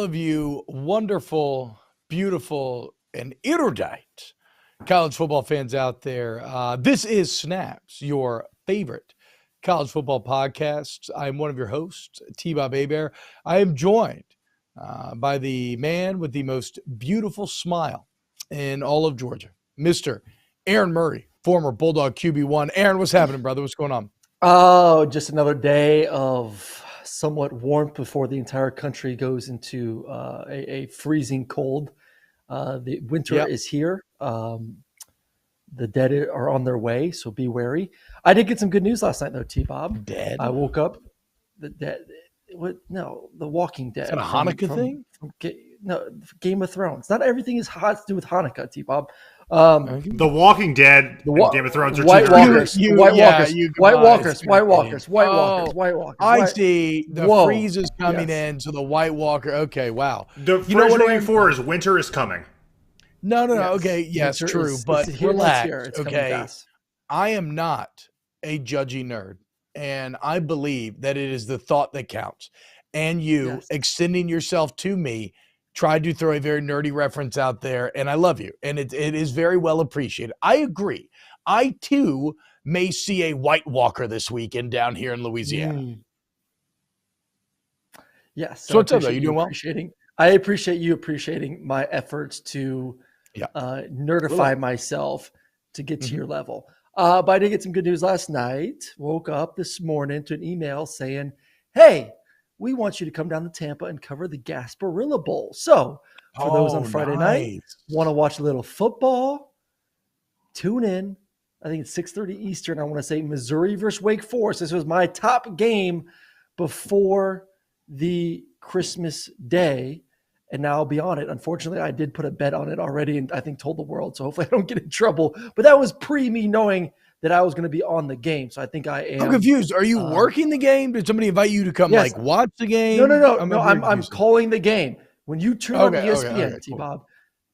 of you wonderful, beautiful, and erudite college football fans out there. This is Snaps, your favorite college football podcast. I'm one of your hosts, T-Bob Hebert. I am joined by the man with the most beautiful smile in all of Georgia, Mr. Aaron Murray, former Bulldog QB1. Aaron, what's happening, brother? What's going on? Oh, just another day of somewhat warmth before the entire country goes into a freezing cold. The winter is here. The dead are on their way, so be wary. I did get some good news last night, though, T-Bob. Dead? I woke up. The dead. What? No, The Walking Dead. Is that a Hanukkah thing? No, Game of Thrones. Not everything is hot to do with Hanukkah, T-Bob. The Walking Dead and Game of Thrones are White two Walkers. White Walkers. I see. The freeze is coming in, so the White Walker. Okay, wow. The phrase going for is winter is coming. No. Okay, yes, Winter true, is- but it's here, relax. it's coming Okay, fast. I am not a judgy nerd, and I believe that it is the thought that counts. And you extending yourself to me tried to throw a very nerdy reference out there, and I love you, and it is very well appreciated. I agree. I, too, may see a White Walker this weekend down here in Louisiana. Yes. So what's up, though? You doing well? I appreciate you appreciating my efforts to nerdify myself to get to your level. But I did get some good news last night. Woke up this morning to an email saying, hey, we want you to come down to Tampa and cover the Gasparilla Bowl. So for those on Friday night, want to watch a little football, tune in. I think it's 6:30 Eastern. I want to say Missouri versus Wake Forest. This was my top game before the Christmas day. And now I'll be on it. Unfortunately, I did put a bet on it already and I think told the world. So hopefully I don't get in trouble. But that was pre me knowing that I was going to be on the game. So I think I am. I'm confused. Are you working the game? Did somebody invite you to come watch the game? No. I'm calling the game. When you turn on ESPN, T-Bob,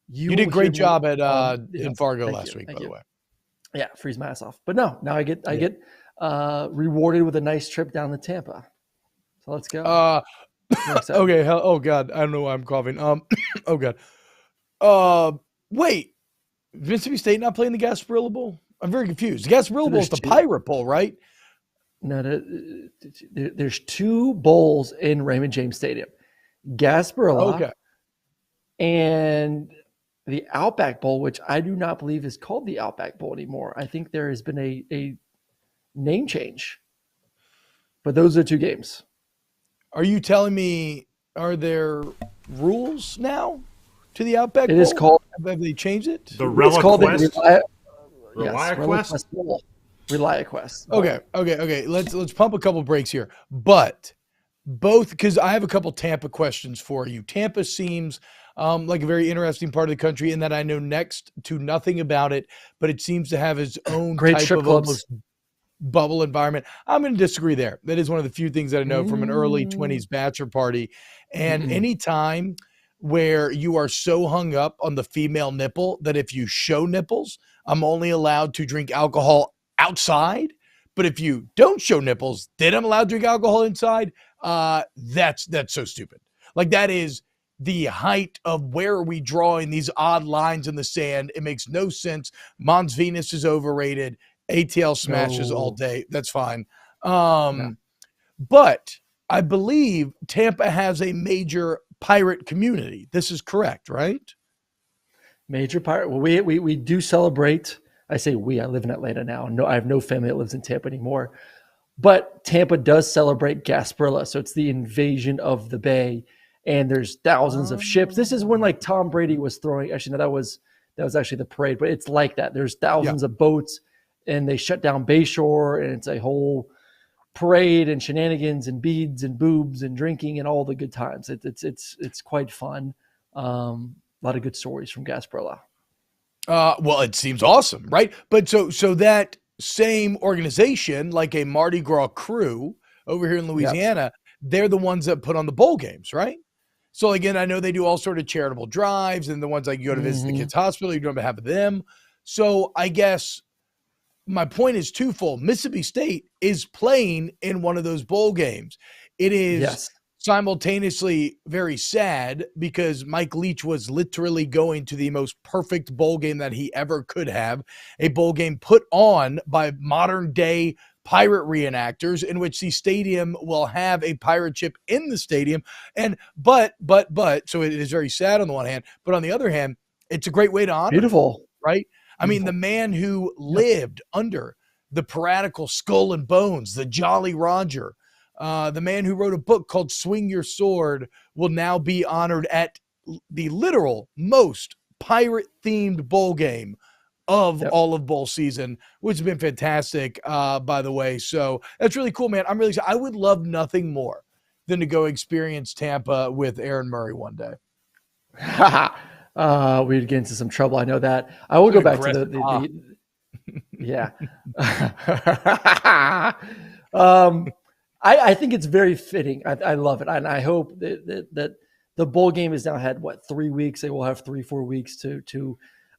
you did a great job at in Fargo last week, by the way. Yeah, freeze my ass off. But no, now I get rewarded with a nice trip down to Tampa. So let's go. Okay. Oh God, I don't know why I'm coughing. Oh God. Wait, Mississippi State not playing the Gasparilla Bowl? I'm very confused. The Gasparilla Bowl is the Pirate Bowl, right? No, there's two bowls in Raymond James Stadium. Gasparilla and the Outback Bowl, which I do not believe is called the Outback Bowl anymore. I think there has been a name change. But those are two games. Are you telling me, are there rules now to the Outback Bowl? It is called. Have they changed it? The ReliaQuest. ReliaQuest. Okay. Let's pump a couple breaks here. But both, because I have a couple Tampa questions for you. Tampa seems like a very interesting part of the country in that I know next to nothing about it, but it seems to have its own great type of almost bubble environment. I'm going to disagree there. That is one of the few things that I know from an early 20s bachelor party. And any time where you are so hung up on the female nipple that if you show nipples, I'm only allowed to drink alcohol outside. But if you don't show nipples, then I'm allowed to drink alcohol inside. That's so stupid. Like that is the height of where are we drawing these odd lines in the sand. It makes no sense. Mons Venus is overrated. ATL smashes all day. That's fine. But I believe Tampa has a major pirate community. This is correct, right? Major pirate. Well, we do celebrate. I say we. I live in Atlanta now. No, I have no family that lives in Tampa anymore. But Tampa does celebrate Gasparilla, so it's the invasion of the Bay, and there's thousands of ships. This is when like Tom Brady was throwing. Actually, no, that was actually the parade, but it's like that. There's thousands of boats. And they shut down Bayshore, and it's a whole parade and shenanigans and beads and boobs and drinking and all the good times. It's quite fun. A lot of good stories from Gasparilla. Well, it seems awesome, right? But so that same organization, like a Mardi Gras crew over here in Louisiana, they're the ones that put on the bowl games, right? So again, I know they do all sort of charitable drives, and the ones like you go to visit the kids' hospital, you do on behalf of them. So I guess my point is twofold. Mississippi State is playing in one of those bowl games. It is simultaneously very sad because Mike Leach was literally going to the most perfect bowl game that he ever could have, a bowl game put on by modern day pirate reenactors in which the stadium will have a pirate ship in the stadium. But so it is very sad on the one hand, but on the other hand, it's a great way to honor Beautiful. him, right? I mean, the man who lived under the piratical skull and bones, the Jolly Roger, the man who wrote a book called Swing Your Sword, will now be honored at the literal most pirate-themed bowl game of all of bowl season, which has been fantastic, by the way. So that's really cool, man. I'm really excited. I would love nothing more than to go experience Tampa with Aaron Murray one day. We'd get into some trouble. I know that. I will go back to the yeah. I think it's very fitting. I love it. And I hope that the bowl game has now had 3 weeks. They will have 3-4 weeks to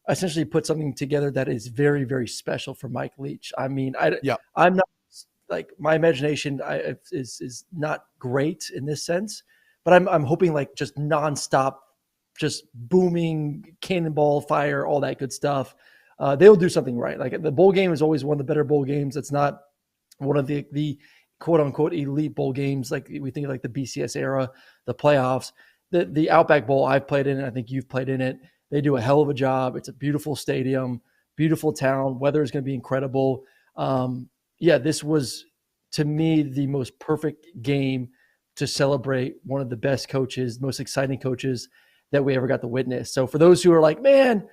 essentially put something together that is very, very special for Mike Leach. I mean, I'm not like, my imagination is not great in this sense, but I'm hoping like just nonstop, just booming cannonball fire, all that good stuff. They'll do something right. Like, the bowl game is always one of the better bowl games. It's not one of the quote unquote elite bowl games. Like, we think of like the BCS era, the playoffs, the Outback Bowl. I've played in it. I think you've played in it. They do a hell of a job. It's a beautiful stadium, beautiful town. Weather is going to be incredible. This was, to me, the most perfect game to celebrate one of the best coaches, most exciting coaches that we ever got to witness. So for those who are like, man,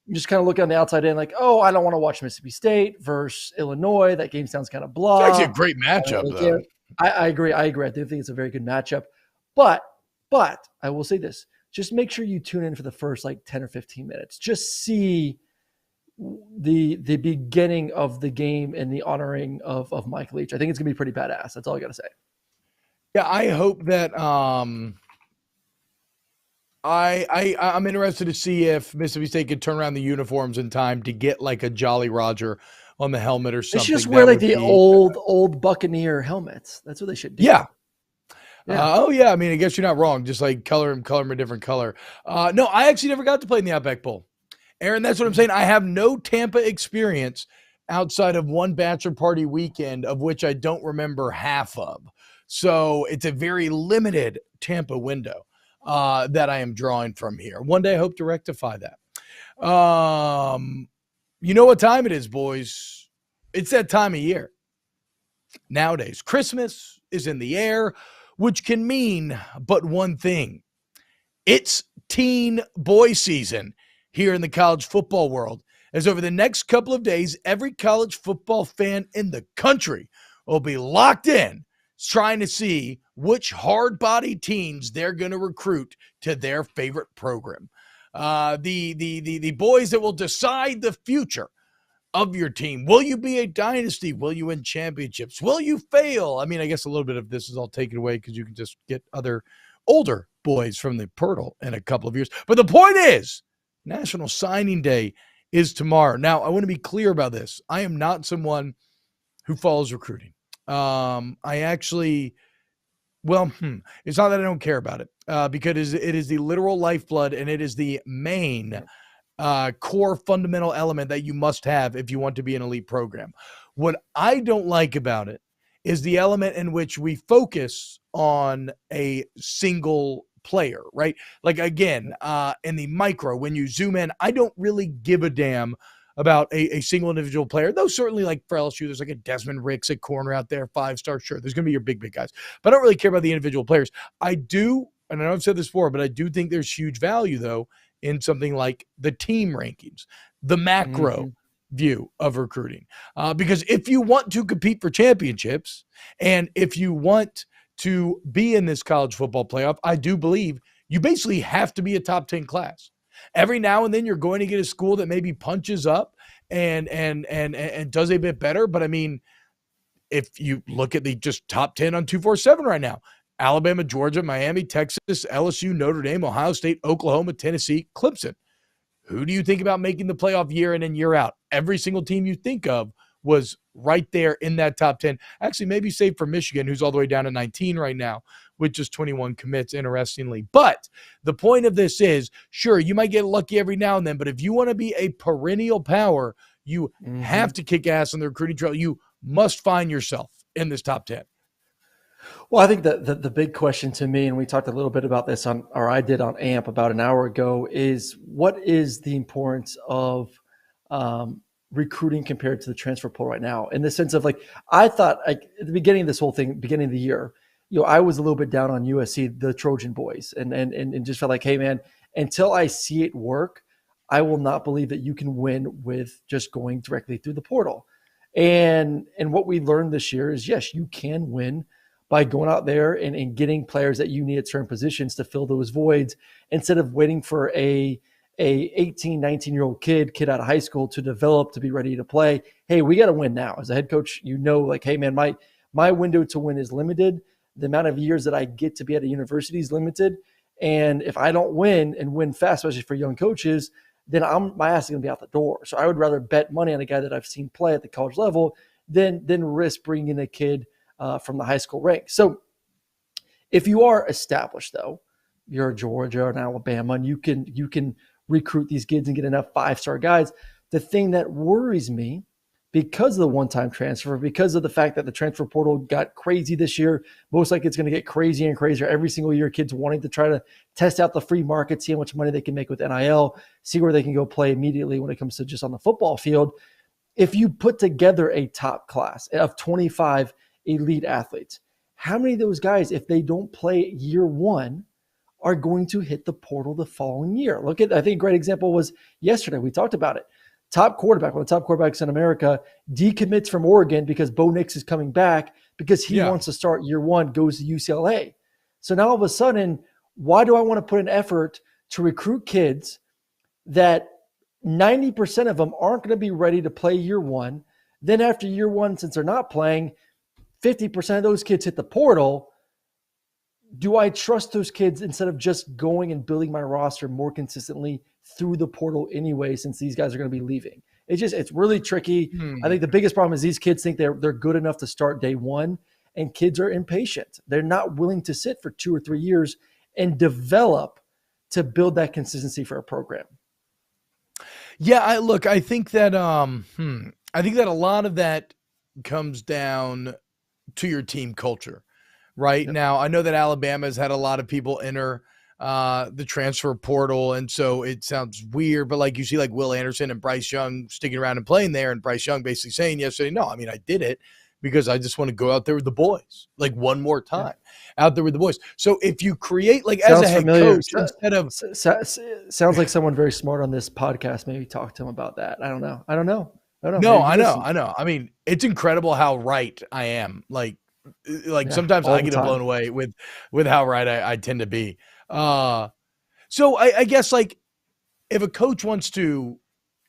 you just kind of look on the outside in like, oh, I don't want to watch Mississippi State versus Illinois. That game sounds kind of blah. It's actually a great matchup, though. I agree. I do think it's a very good matchup. But I will say this. Just make sure you tune in for the first 10 or 15 minutes. Just see the beginning of the game and the honoring of Mike Leach. I think it's going to be pretty badass. That's all I got to say. Yeah, I hope that I'm interested to see if Mississippi State could turn around the uniforms in time to get like a Jolly Roger on the helmet or something. They should just wear like the old Buccaneer helmets. That's what they should do. Yeah. I mean, I guess you're not wrong. Just like color them a different color. No, I actually never got to play in the Outback Bowl. Aaron, that's what I'm saying. I have no Tampa experience outside of one bachelor party weekend, of which I don't remember half of. So it's a very limited Tampa window that I am drawing from here. One day I hope to rectify that. You know what time it is, boys? It's that time of year. Nowadays, Christmas is in the air, which can mean but one thing. It's teen boy season here in the college football world, as over the next couple of days, every college football fan in the country will be locked in trying to see which hard-body teams they're going to recruit to their favorite program. The boys that will decide the future of your team. Will you be a dynasty? Will you win championships? Will you fail? I mean, I guess a little bit of this is all taken away because you can just get other older boys from the portal in a couple of years. But the point is, National Signing Day is tomorrow. Now, I want to be clear about this. I am not someone who follows recruiting. It's not that I don't care about it, because it is the literal lifeblood, and it is the main core fundamental element that you must have if you want to be an elite program. What I don't like about it is the element in which we focus on a single player, right? Like, again, in the micro, when you zoom in, I don't really give a damn about a single individual player, though certainly like for LSU, there's like a Desmond Ricks at corner out there, 5-star, sure. There's going to be your big guys. But I don't really care about the individual players. I do, and I know I've said this before, but I do think there's huge value, though, in something like the team rankings, the macro view of recruiting. Because if you want to compete for championships, and if you want to be in this college football playoff, I do believe you basically have to be a top 10 class. Every now and then you're going to get a school that maybe punches up and does a bit better. But I mean, if you look at the just top 10 on 247 right now, Alabama, Georgia, Miami, Texas, LSU, Notre Dame, Ohio State, Oklahoma, Tennessee, Clemson. Who do you think about making the playoff year in and year out? Every single team you think of was right there in that top 10. Actually, maybe save for Michigan, who's all the way down to 19 right now with just 21 commits, interestingly. But the point of this is, sure, you might get lucky every now and then, but if you want to be a perennial power, you have to kick ass on the recruiting trail. You must find yourself in this top 10. Well, I think the big question to me, and we talked a little bit about this I did on AMP about an hour ago, is what is the importance of recruiting compared to the transfer portal right now? In the sense of, like, I thought, like, at the beginning of this whole thing, beginning of the year, I was a little bit down on USC, the Trojan boys, and just felt like, hey man, until I see it work, I will not believe that you can win with just going directly through the portal. And what we learned this year is, yes, you can win by going out there and getting players that you need at certain positions to fill those voids, instead of waiting for a 18, 19-year-old kid out of high school to develop, to be ready to play. Hey, we got to win now. As a head coach, like, hey man, my window to win is limited. The amount of years that I get to be at a university is limited. And if I don't win and win fast, especially for young coaches, then my ass is going to be out the door. So I would rather bet money on a guy that I've seen play at the college level than risk bringing in a kid from the high school ranks. So if you are established, though, you're Georgia or an Alabama, and you can recruit these kids and get enough 5-star guys. The thing that worries me, because of the one-time transfer, because of the fact that the transfer portal got crazy this year, most likely it's going to get crazier and crazier every single year. Kids wanting to try to test out the free market, see how much money they can make with NIL, see where they can go play immediately when it comes to just on the football field. If you put together a top class of 25 elite athletes, how many of those guys, if they don't play year one, are going to hit the portal the following year? I think a great example was yesterday. We talked about it. Top quarterback, one of the top quarterbacks in America, decommits from Oregon because Bo Nix is coming back because he wants to start year one, goes to UCLA. So now all of a sudden, why do I want to put an effort to recruit kids that 90% of them aren't going to be ready to play year one? Then after year one, since they're not playing, 50% of those kids hit the portal. Do I trust those kids instead of just going and building my roster more consistently through the portal anyway, since these guys are going to be leaving? It's really tricky. I think the biggest problem is these kids think they're good enough to start day one, and kids are impatient. They're not willing to sit for 2 or 3 years and develop to build that consistency for a program. Yeah, I think that I think that a lot of that comes down to your team culture. Right. Yep. Now, I know that Alabama has had a lot of people enter the transfer portal, and so it sounds weird, but like you see like Will Anderson and Bryce Young sticking around and playing there, and Bryce Young basically saying yesterday, no, I mean, I did it because I just want to go out there with the boys, like one more time out there with the boys. So if you create, like, as a head coach, instead of sounds like someone very smart on this podcast, maybe talk to him about that. I don't know. No, I know. I mean, it's incredible how right I am. Like sometimes I get blown away with how right I tend to be. So I guess, like, if a coach wants to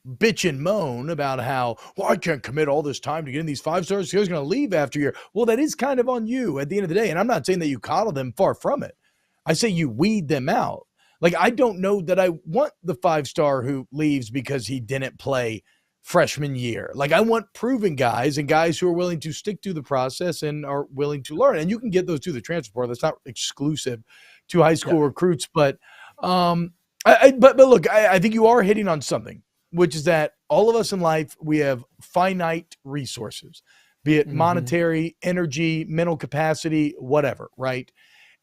bitch and moan about how, well, I can't commit all this time to get in these 5 stars, he's going to leave after a year. Well, that is kind of on you at the end of the day. And I'm not saying that you coddle them, far from it. I say you weed them out. Like, I don't know that I want the 5-star who leaves because he didn't play freshman year. Like, I want proven guys and guys who are willing to stick to the process and are willing to learn. And you can get those through the transfer portal. That's not exclusive to high school recruits. But but look, I think you are hitting on something, which is that all of us in life, we have finite resources, be it monetary, energy, mental capacity, whatever, right?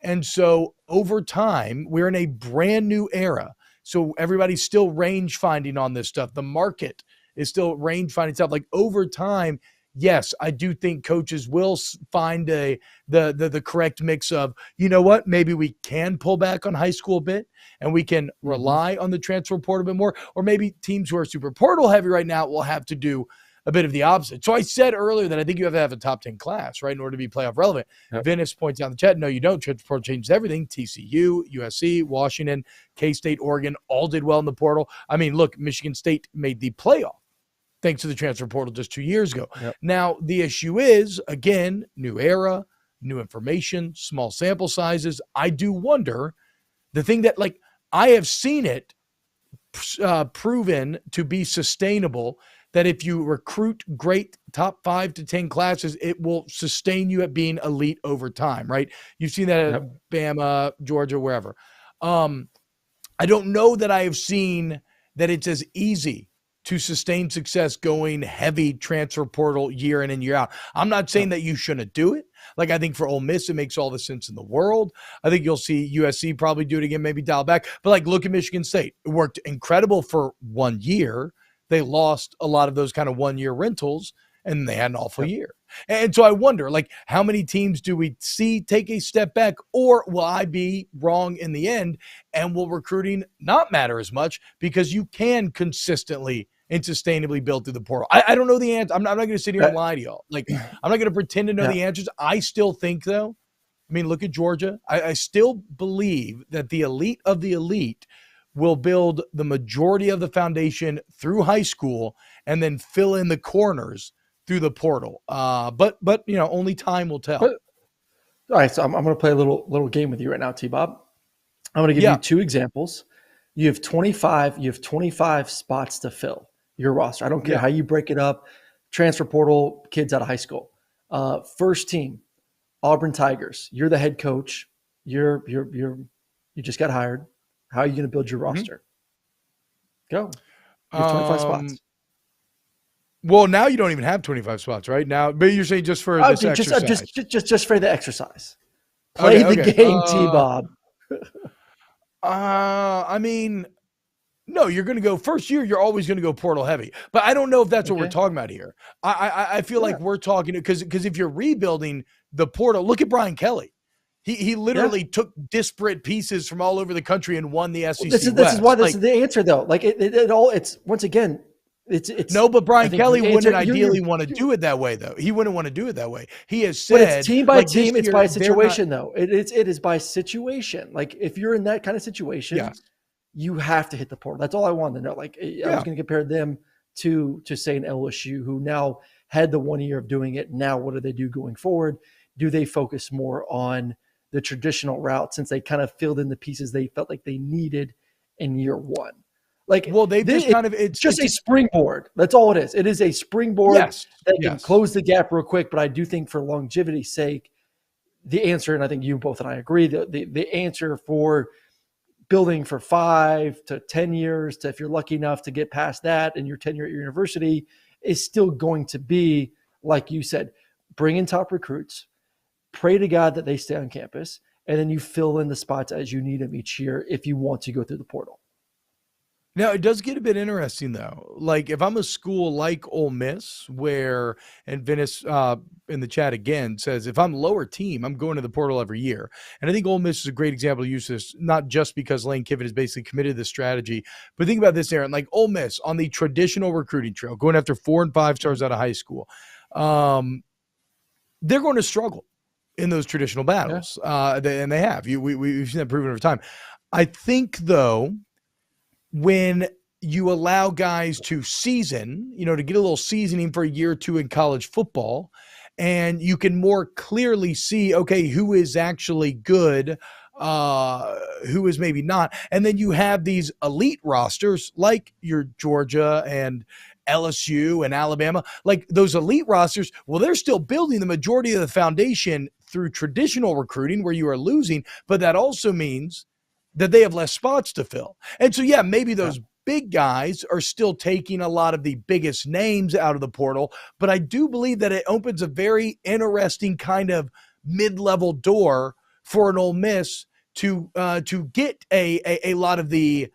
And so over time, we're in a brand new era. So everybody's still range finding on this stuff. The market is still range finding stuff. Like, over time, yes, I do think coaches will find the correct mix of, you know what, maybe we can pull back on high school a bit and we can rely on the transfer portal a bit more. Or maybe teams who are super portal heavy right now will have to do a bit of the opposite. So I said earlier that I think you have to have a top 10 class, right, in order to be playoff relevant. Yep. Venice points out in the chat, no, you don't. Transfer portal changes everything. TCU, USC, Washington, K-State, Oregon all did well in the portal. I mean, look, Michigan State made the playoff thanks to the transfer portal just 2 years ago. Yep. Now, the issue is, again, new era, new information, small sample sizes. I do wonder, the thing that, like, I have seen it proven to be sustainable that if you recruit great top 5 to 10 classes, it will sustain you at being elite over time, right? You've seen that at Bama, Georgia, wherever. I don't know that I have seen that it's as easy to sustain success going heavy transfer portal year in and year out. I'm not saying that you shouldn't do it. Like, I think for Ole Miss, it makes all the sense in the world. I think you'll see USC probably do it again, maybe dial back. But like, look at Michigan State. It worked incredible for 1 year. They lost a lot of those kind of 1-year rentals, and they had an awful year. And so I wonder, like, how many teams do we see take a step back, or will I be wrong in the end, and will recruiting not matter as much because you can consistently and sustainably build through the portal? I don't know the answer. I'm not going to sit here and lie to y'all. Like, I'm not going to pretend to know the answers. I still think, though, I mean, look at Georgia. I still believe that the elite of the elite will build the majority of the foundation through high school and then fill in the corners through the portal. But only time will tell. All right, so I'm going to play a little game with you right now, T-Bob. I'm going to give you 2 examples. You have 25 spots to fill your roster. I don't care how you break it up. Transfer portal, kids out of high school. First team, Auburn Tigers. You're the head coach. You just got hired. How are you going to build your roster? Go. You have 25 spots. Well, now you don't even have 25 spots, right? Now, but you're saying just for this exercise. Just for the exercise. Play the game, T-Bob. I mean, no, you're going to go first year. You're always going to go portal heavy, but I don't know if that's what we're talking about here. I feel like we're talking because if you're rebuilding the portal, look at Brian Kelly. He literally took disparate pieces from all over the country and won the SEC. This is why this is the answer, though. Like it all. It's once again. It's no, but Brian Kelly wouldn't ideally want to do it that way, though. He wouldn't want to do it that way. He has said, but it's team by team. It's by situation, though. It is by situation. Like, if you're in that kind of situation, you have to hit the portal. That's all I wanted to know. Like, I was going to compare them to say an LSU, who now had the 1 year of doing it. Now, what do they do going forward? Do they focus more on the traditional route, since they kind of filled in the pieces they felt like they needed in year 1? Like, well, it's just a springboard. That's all it is. It is a springboard that can close the gap real quick. But I do think, for longevity's sake, the answer, and I think you both and I agree, the answer for building for 5 to 10 years, to if you're lucky enough to get past that and your tenure at your university, is still going to be, like you said, bring in top recruits, pray to God that they stay on campus, and then you fill in the spots as you need them each year if you want to go through the portal. Now, it does get a bit interesting, though. Like, if I'm a school like Ole Miss, and Venice in the chat again says, if I'm lower team, I'm going to the portal every year. And I think Ole Miss is a great example to use this, not just because Lane Kiffin has basically committed this strategy, but think about this, Aaron. Like, Ole Miss on the traditional recruiting trail, going after 4 and 5 stars out of high school, they're going to struggle in those traditional battles. And they have. We've seen that proven over time. I think, though, when you allow guys to season, to get a little seasoning for a year or two in college football, and you can more clearly see, okay, who is actually good, who is maybe not. And then you have these elite rosters like your Georgia and LSU and Alabama, like those elite rosters. Well, they're still building the majority of the foundation through traditional recruiting where you are losing, but that also means that they have less spots to fill. And so, maybe those big guys are still taking a lot of the biggest names out of the portal, but I do believe that it opens a very interesting kind of mid-level door for an Ole Miss to get a lot of the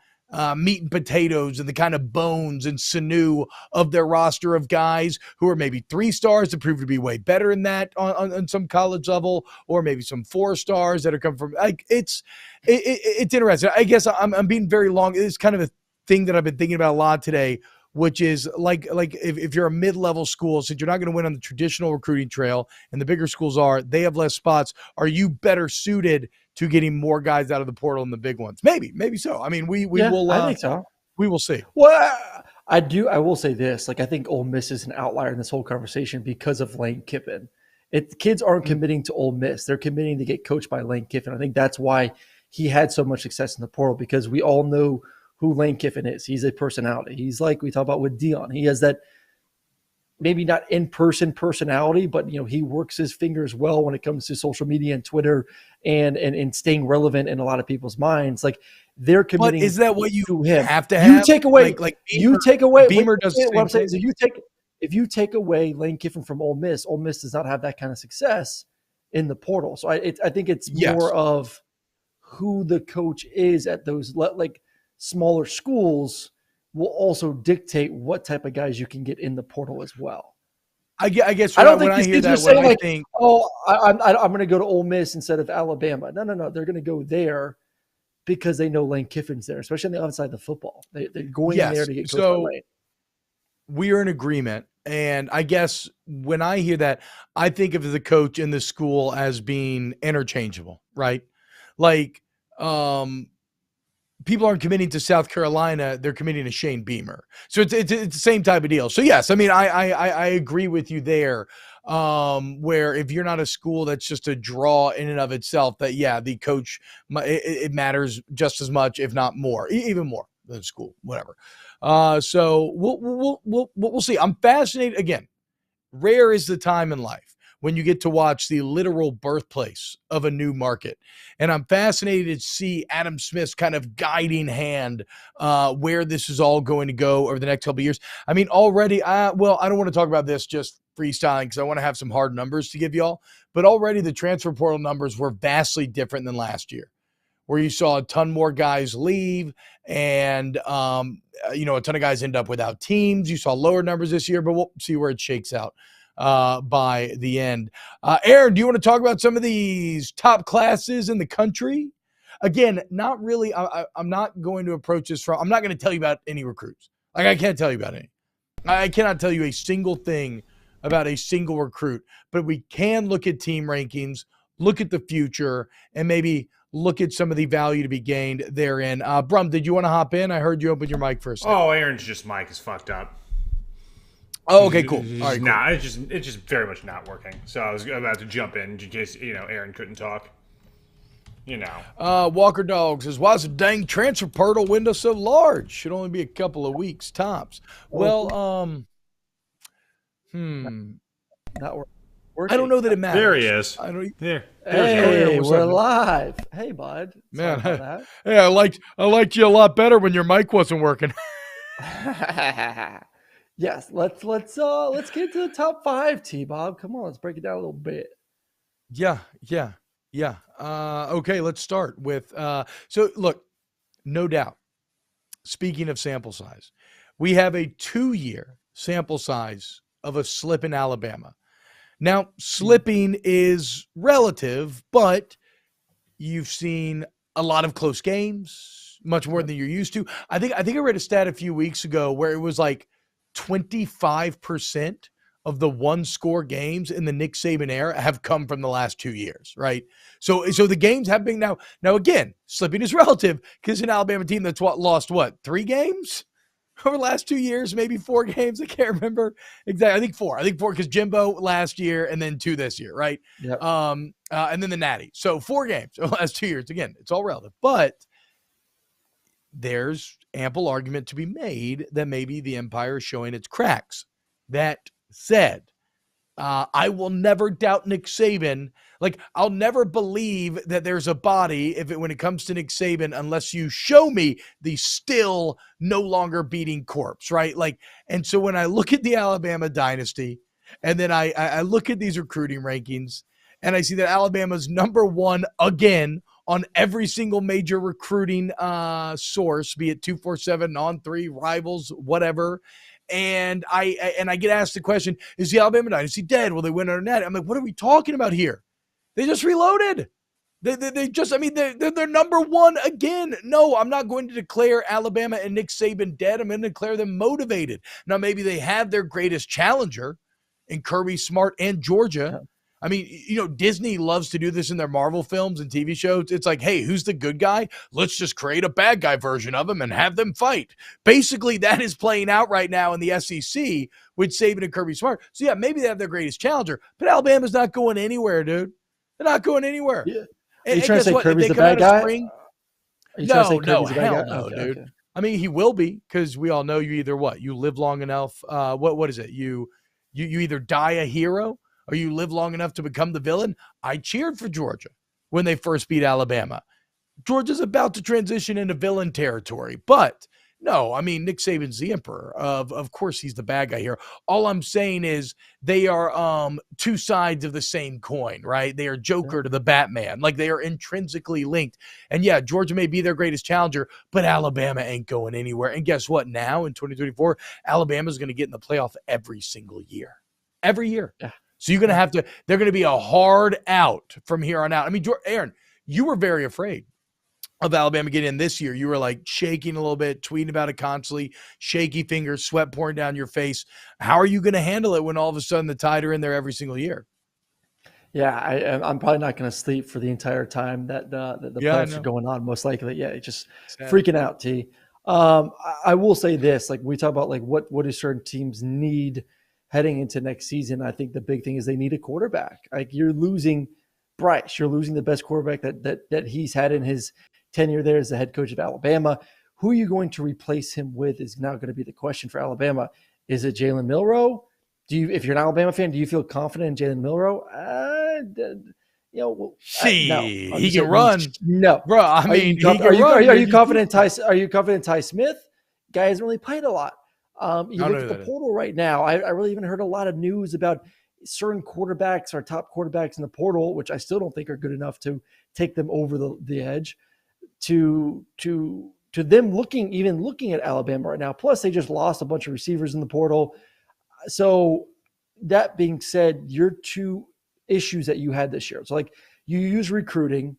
meat and potatoes and the kind of bones and sinew of their roster of guys who are maybe 3 stars that prove to be way better than that on some college level, or maybe some 4 stars that are coming from, like, it's interesting. I guess I'm being very long. It's kind of a thing that I've been thinking about a lot today, which is like if you're a mid-level school, since you're not going to win on the traditional recruiting trail and the bigger schools they have less spots, are you better suited to getting more guys out of the portal than the big ones? Maybe so. I mean, we will. I think so. We will see. Well, I will say this. Like, I think Ole Miss is an outlier in this whole conversation because of Lane Kiffin. Kids aren't committing to Ole Miss; they're committing to get coached by Lane Kiffin. I think that's why he had so much success in the portal, because we all know who Lane Kiffin is. He's a personality. He's like we talk about with Dion. He has that maybe not in-person personality, but he works his fingers well when it comes to social media and Twitter and staying relevant in a lot of people's minds. Like they're committing. But is that what you to him. have to have? You take away. Like Beamer does what I'm saying is if you take away Lane Kiffin from Ole Miss does not have that kind of success in the portal. So I think it's more of who the coach is at those like smaller schools will also dictate what type of guys you can get in the portal as well. I guess I don't think these hear kids are that, saying like, think, I'm going to go to Ole Miss instead of Alabama. No. They're going to go there because they know Lane Kiffin's there, especially on the other side of the football. They're going there to get coached by Lane. We are in agreement. And I guess when I hear that, I think of the coach in the school as being interchangeable, right? Like, people aren't committing to South Carolina; they're committing to Shane Beamer. So it's the same type of deal. So yes, I mean I agree with you there. Where if you're not a school that's just a draw in and of itself, that the coach it matters just as much, if not more, even more than school, whatever. So we'll see. I'm fascinated again. Rare is the time in life when you get to watch the literal birthplace of a new market. And I'm fascinated to see Adam Smith's kind of guiding hand where this is all going to go over the next couple of years. I mean, already, I don't want to talk about this just freestyling because I want to have some hard numbers to give y'all, but already the transfer portal numbers were vastly different than last year, where you saw a ton more guys leave and, a ton of guys end up without teams. You saw lower numbers this year, but we'll see where it shakes out by the end. Aaron, do you want to talk about some of these top classes in the country? Again, not really. I'm not going to approach this I'm not going to tell you about any recruits. Like I can't tell you about any. I cannot tell you a single thing about a single recruit, but we can look at team rankings, look at the future, and maybe look at some of the value to be gained therein. Brum, did you want to hop in? I heard you open your mic for a second. Oh, Aaron's mic is fucked up. Oh, okay, cool. All right, cool. It's just very much not working. So I was about to jump in case Aaron couldn't talk. Walker Dog says, "Why is the dang transfer portal window so large? Should only be a couple of weeks tops." Well, not working. I don't know that it matters. There he is. I don't. There. Hey, we're live. Hey, bud. Man, hey, I liked you a lot better when your mic wasn't working. Yes, let's get to the top 5, T-Bob. Come on, let's break it down a little bit. Yeah. Okay, let's start with so look, no doubt. Speaking of sample size, we have a 2-year sample size of a slip in Alabama. Now, slipping is relative, but you've seen a lot of close games, much more than you're used to. I think I read a stat a few weeks ago where it was like 25% of the one-score games in the Nick Saban era have come from the last 2 years, right? So the games have been now again, slipping is relative because an Alabama team that's lost 3 games over the last 2 years, maybe 4 games. I can't remember exactly. I think 4 because Jimbo last year and then 2 this year, right? Yep. And then the Natty. So 4 games over the last 2 years. Again, it's all relative, but there's ample argument to be made that maybe the Empire is showing its cracks. That said, I will never doubt Nick Saban. Like, I'll never believe that there's a body when it comes to Nick Saban unless you show me the still no longer beating corpse, right? Like, and so when I look at the Alabama dynasty and then I look at these recruiting rankings and I see that Alabama's number 1 again on every single major recruiting source, be it 247, On3, Rivals, whatever. And I get asked the question, is the Alabama dynasty dead? Will they win or not? I'm like, what are we talking about here? They just reloaded. They're number 1 again. No, I'm not going to declare Alabama and Nick Saban dead. I'm going to declare them motivated. Now, maybe they have their greatest challenger in Kirby, Smart, and Georgia. Yeah. I mean, Disney loves to do this in their Marvel films and TV shows. It's like, hey, who's the good guy? Let's just create a bad guy version of him and have them fight. Basically, that is playing out right now in the SEC with Saban and Kirby Smart. So, yeah, maybe they have their greatest challenger, but Alabama's not going anywhere, dude. They're not going anywhere. Yeah. Are you trying to say Kirby's the bad guy? No, hell no, dude. Okay. I mean, he will be because we all know you either what? You live long enough. What is it? You You either die a hero or you live long enough to become the villain. I cheered for Georgia when they first beat Alabama. Georgia's about to transition into villain territory, but no, I mean, Nick Saban's the emperor. Of course, he's the bad guy here. All I'm saying is they are two sides of the same coin, right? They are Joker to the Batman. Like, they are intrinsically linked. And yeah, Georgia may be their greatest challenger, but Alabama ain't going anywhere. And guess what? Now in 2024, Alabama's going to get in the playoff every single year. Every year. Yeah. So you're going to have to – they're going to be a hard out from here on out. I mean, Aaron, you were very afraid of Alabama getting in this year. You were like shaking a little bit, tweeting about it constantly, shaky fingers, sweat pouring down your face. How are you going to handle it when all of a sudden the Tide are in there every single year? Yeah, I'm probably not going to sleep for the entire time that the playoffs are going on. Most likely, yeah, just freaking out. T. I will say this: like we talk about, like what do certain teams need heading into next season? I think the big thing is they need a quarterback. Like, you're losing Bryce, you're losing the best quarterback that he's had in his tenure there as the head coach of Alabama. Who are you going to replace him with is now going to be the question for Alabama. Is it Jalen Milroe? If you're an Alabama fan, do you feel confident in Jalen Milroe? No. He can run. No, bro. I mean, are you confident? Are you confident Ty Smith? Guy hasn't really played a lot. You look at the portal right now. I really haven't heard a lot of news about certain quarterbacks or top quarterbacks in the portal, which I still don't think are good enough to take them over the edge. To them looking at Alabama right now. Plus, they just lost a bunch of receivers in the portal. So that being said, your two issues that you had this year. So, like, you use recruiting,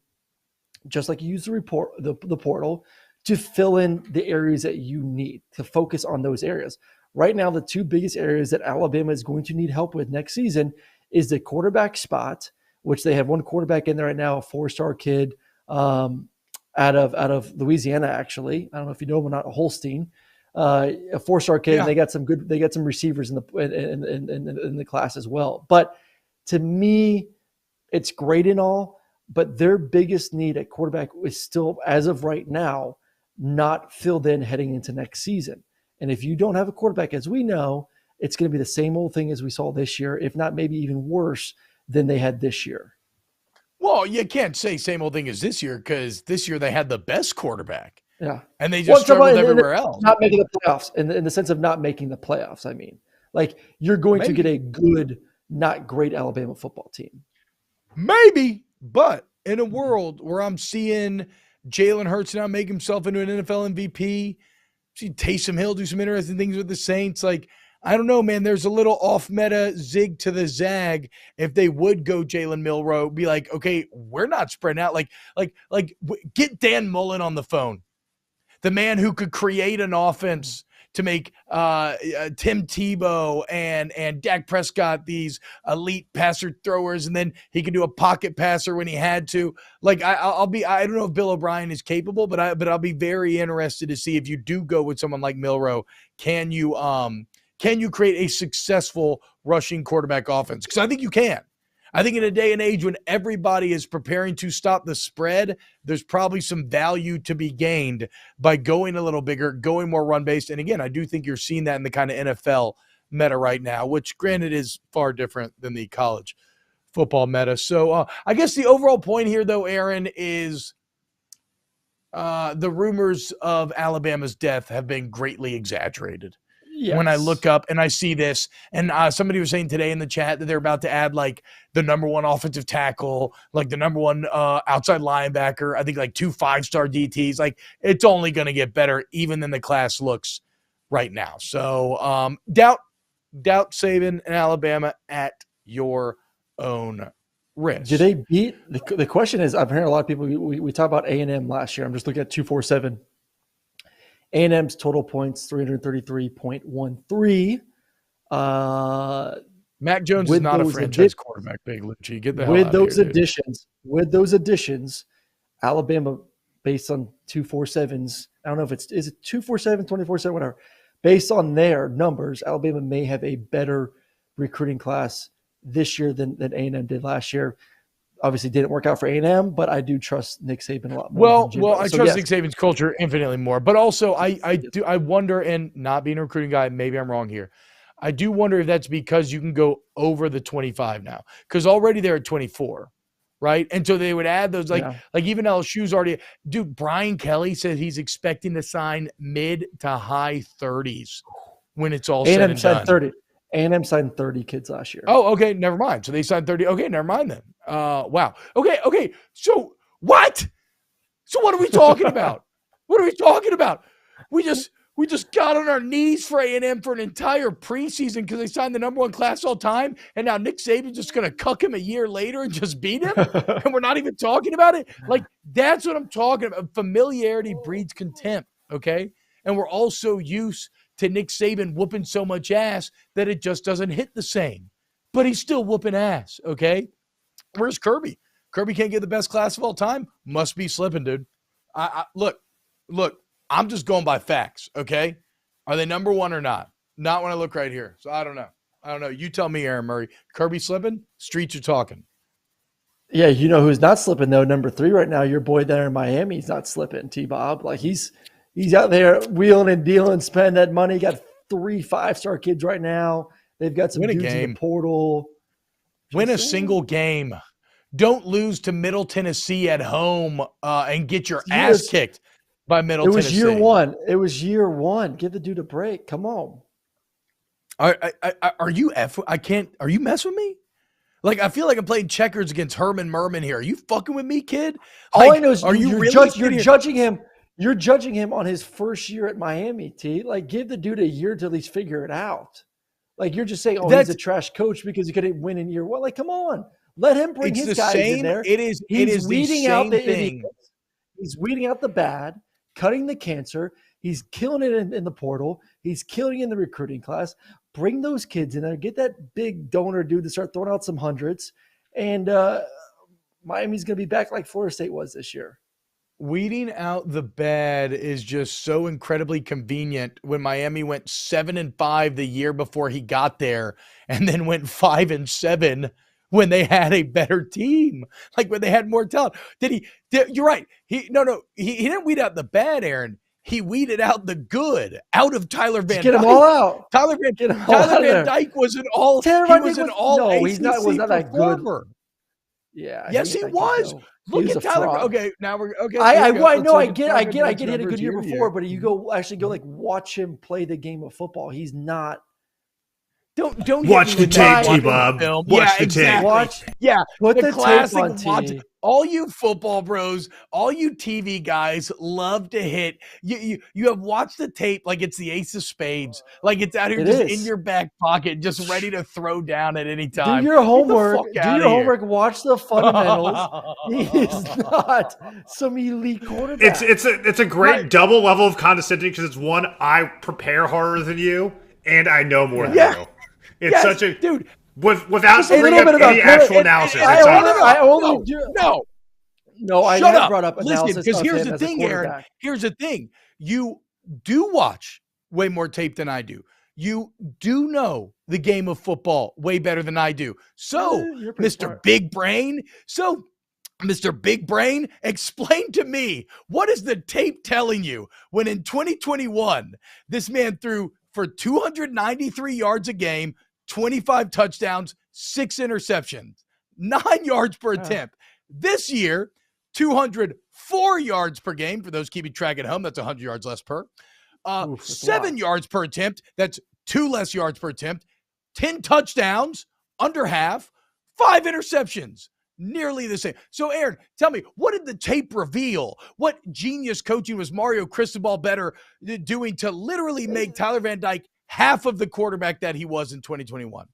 just like you use the portal to fill in the areas that you need, to focus on those areas. Right now, the two biggest areas that Alabama is going to need help with next season is the quarterback spot, which they have one quarterback in there right now, a 4-star kid, out of Louisiana, actually. I don't know if you know him or not, Holstein, a 4-star kid. Yeah. And they got some receivers in the class as well. But to me, it's great and all, but their biggest need at quarterback is still, as of right now, not filled in heading into next season. And if you don't have a quarterback, as we know, it's going to be the same old thing as we saw this year, if not maybe even worse than they had this year. Well, you can't say same old thing as this year, because this year they had the best quarterback. Yeah. And they just struggled everywhere else. Not making the playoffs, in the sense of not making the playoffs, I mean. Like, you're going to get a good, not great Alabama football team. Maybe, but in a world where I'm seeing Jalen Hurts now make himself into an NFL MVP, see Taysom Hill do some interesting things with the Saints, like, I don't know, man. There's a little off-meta zig to the zag. If they would go Jalen Milroe, be like, okay, we're not spreading out. Like, get Dan Mullen on the phone, the man who could create an offense to make Tim Tebow and Dak Prescott these elite passer throwers, and then he can do a pocket passer when he had to. Like, I don't know if Bill O'Brien is capable, but I'll be very interested to see if you do go with someone like Milroe. Can you create a successful rushing quarterback offense? Because I think you can. I think in a day and age when everybody is preparing to stop the spread, there's probably some value to be gained by going a little bigger, going more run-based. And again, I do think you're seeing that in the kind of NFL meta right now, which granted is far different than the college football meta. So I guess the overall point here, though, Aaron, is the rumors of Alabama's death have been greatly exaggerated. Yes. When I look up and I see this, and somebody was saying today in the chat that they're about to add like the number one offensive tackle, like the number one outside linebacker, I think like 2 5-star DTs. Like, it's only going to get better even than the class looks right now. So doubt Saban and Alabama at your own risk. Do they beat? The question is, I've heard a lot of people, we talked about A&M last year. I'm just looking at 247. A&M's total points, 333.13. Mac Jones is not a franchise quarterback, Big Lucci. Get the hell out of here, With those additions, Alabama, based on 247s, I don't know if is it 247, 24/7, whatever. Based on their numbers, Alabama may have a better recruiting class this year than A&M did last year. Obviously didn't work out for A&M, but I do trust Nick Saban a lot more. Well, I trust Nick Saban's culture infinitely more. But also, I wonder, and not being a recruiting guy, maybe I'm wrong here. I do wonder if that's because you can go over the 25 now, because already they're at 24, right? And so they would add those, like even LSU's already. Dude, Brian Kelly said he's expecting to sign mid to high 30s when it's all said and done. 30. A&M signed 30 kids last year. Oh, okay, never mind. So they signed 30. Okay, never mind then. Wow. Okay. So what? So what are we talking about? What are we talking about? We just got on our knees for A&M for an entire preseason because they signed the number 1 class all time, and now Nick Saban's just going to cuck him a year later and just beat him, and we're not even talking about it? Like, that's what I'm talking about. Familiarity breeds contempt, okay? And we're also used to Nick Saban whooping so much ass that it just doesn't hit the same. But he's still whooping ass, okay? Where's Kirby? Kirby can't get the best class of all time? Must be slipping, dude. Look, I'm just going by facts, okay? Are they number 1 or not? Not when I look right here. So I don't know. You tell me, Aaron Murray. Kirby slipping? Streets are talking. Yeah, you know who's not slipping, though? Number 3 right now, your boy there in Miami. He's not slipping, T-Bob. Like, he's out there wheeling and dealing, spending that money. Got 3 5-star kids right now. They've got some dudes in the portal. Win a single game. Don't lose to Middle Tennessee at home and get your ass kicked by Middle Tennessee. It was year one. Give the dude a break. Come on. Are you are you messing with me? Like, I feel like I'm playing checkers against Herman Merman here. Are you fucking with me, kid? Like, all I know is you're judging him. You're judging him on his first year at Miami, T. Like, give the dude a year to at least figure it out. Like, you're just saying, he's a trash coach because he couldn't win in year one. Like, come on. Let him bring his guys in there. He's weeding out the thing. He's weeding out the bad, cutting the cancer. He's killing it in the portal. He's killing it in the recruiting class. Bring those kids in there. Get that big donor dude to start throwing out some hundreds. And Miami's going to be back like Florida State was this year. Weeding out the bad is just so incredibly convenient when Miami went 7-5 the year before he got there and then went 5-7 when they had a better team, like when they had more talent. You're right. He didn't weed out the bad, Aaron. He weeded out the good out of Tyler Van Dyke. Get them all out. Tyler Van Dyke was an all. He was an all. No, he's not. Was not that good. Yeah. Yes, he was. Look at Tyler. Fraud. Okay, now we're okay. I get he had a good year before, but you go like watch him play the game of football. He's not. Don't watch the tape, T-Bob. Watch the tape. Put the classic tape on T. All you football bros, all you TV guys love to hit. You have watched the tape like it's the ace of spades, like it's out here in your back pocket, just ready to throw down at any time. Do your homework. Watch the fundamentals. He is not some elite quarterback. It's a great double level of condescending because it's one, I prepare harder than you and I know more than you. It's such a dude. Without bringing up any actual analysis. I never brought up analysis. Listen, because here's the thing, Aaron. Here's the thing. You do watch way more tape than I do. You do know the game of football way better than I do. So, Mr. Big Brain. So, Mr. Big Brain, explain to me, what is the tape telling you when in 2021, this man threw for 293 yards a game, 25 touchdowns, 6 interceptions, 9 yards per attempt. This year, 204 yards per game. For those keeping track at home, that's 100 yards less per. 7 yards per attempt. That's 2 less yards per attempt. 10 touchdowns, under half. 5 interceptions, nearly the same. So, Aaron, tell me, what did the tape reveal? What genius coaching was Mario Cristobal better doing to literally make Tyler Van Dyke half of the quarterback that he was in 2021?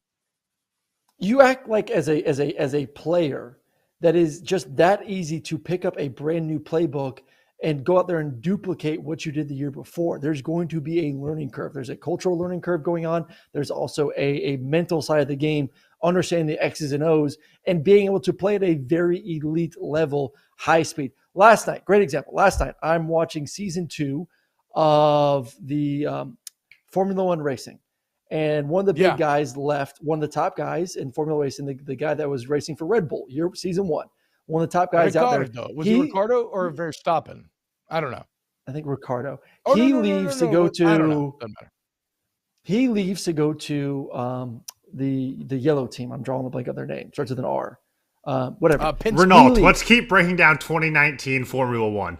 You act like as a player that is just that easy to pick up a brand new playbook and go out there and duplicate what you did the year before. There's going to be a learning curve. There's a cultural learning curve going on. There's also a mental side of the game, understanding the X's and O's and being able to play at a very elite level, high speed. Last night, great example. Last night, I'm watching season 2 of the Formula One racing. And one of the big guys left, one of the top guys in Formula Racing, the guy that was racing for Red Bull, season 1. One of the top guys out there. Though. Was he Ricardo or Verstappen? I don't know. I think Ricardo. He leaves to go to. I don't know. Doesn't matter. He leaves to go to the yellow team. I'm drawing the blank on their name. Starts with an R. Whatever. Renault. Let's keep breaking down 2019 Formula One.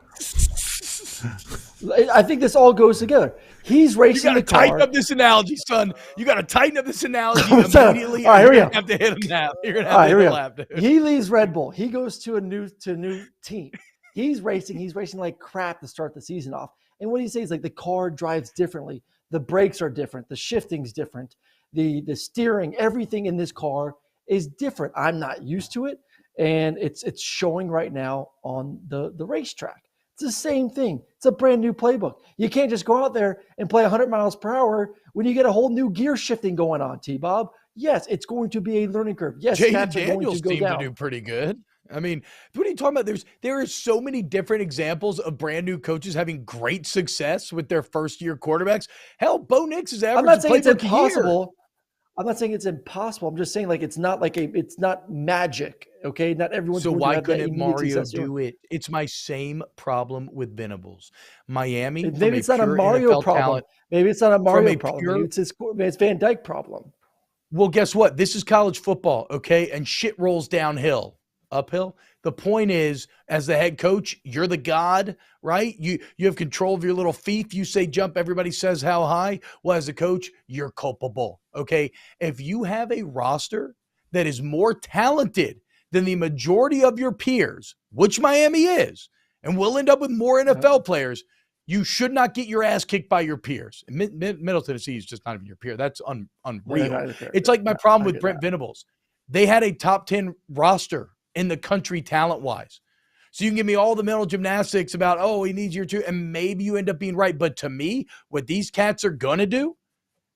I think this all goes together. He's racing the car. Tighten up this analogy, son. You got to tighten up this analogy immediately. All right, here we go. Have to hit him now. You're gonna have to hit him lap, dude. He leaves Red Bull. He goes to a new team. He's racing like crap to start the season off. And what he says, like, the car drives differently. The brakes are different. The shifting's different. The steering, everything in this car is different. I'm not used to it, and it's showing right now on the racetrack. It's the same thing. It's a brand new playbook. You can't just go out there and play 100 miles per hour when you get a whole new gear shifting going on, T-Bob. Yes, it's going to be a learning curve. Yes, Jaden Daniels seemed to do pretty good. I mean, what are you talking about? There are so many different examples of brand new coaches having great success with their first-year quarterbacks. Hell, Bo Nix is average. I'm not saying it's impossible. I'm not saying it's impossible. I'm just saying, like, it's not magic. Okay, not everyone's. So why couldn't Mario do it? It's my same problem with Venables. Miami. Maybe it's not a Mario problem. Maybe it's not a Mario problem. Maybe it's Van Dyke problem. Well, guess what? This is college football, okay? And shit rolls downhill. Uphill. The point is, as the head coach, you're the god, right? You have control of your little fief. You say jump, everybody says how high. Well, as a coach, you're culpable, okay? If you have a roster that is more talented than the majority of your peers, which Miami is, and we'll end up with more NFL players, you should not get your ass kicked by your peers. Middle Tennessee is just not even your peer. That's unreal. It's like my problem with Brent Venables. They had a top 10 roster in the country talent-wise. So you can give me all the mental gymnastics about, oh, he needs your two, and maybe you end up being right. But to me, what these cats are going to do,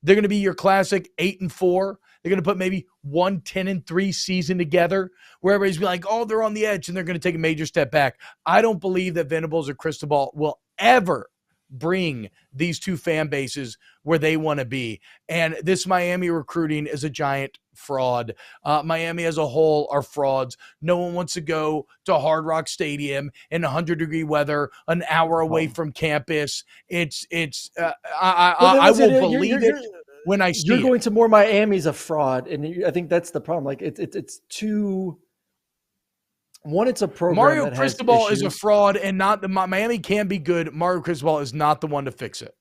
they're going to be your classic 8-4. They're going to put maybe 10-3 season together where everybody's like, oh, they're on the edge, and they're going to take a major step back. I don't believe that Venables or Cristobal will ever bring these two fan bases where they want to be. And this Miami recruiting is a giant fraud. Miami as a whole are frauds. No one wants to go to Hard Rock Stadium in 100-degree weather, an hour away from campus. I will believe it when I see you're going to more Miami's a fraud, and I think that's the problem. Like it's too. One, it's a program. Mario Cristobal is a fraud, and not the Miami can be good. Mario Cristobal is not the one to fix it.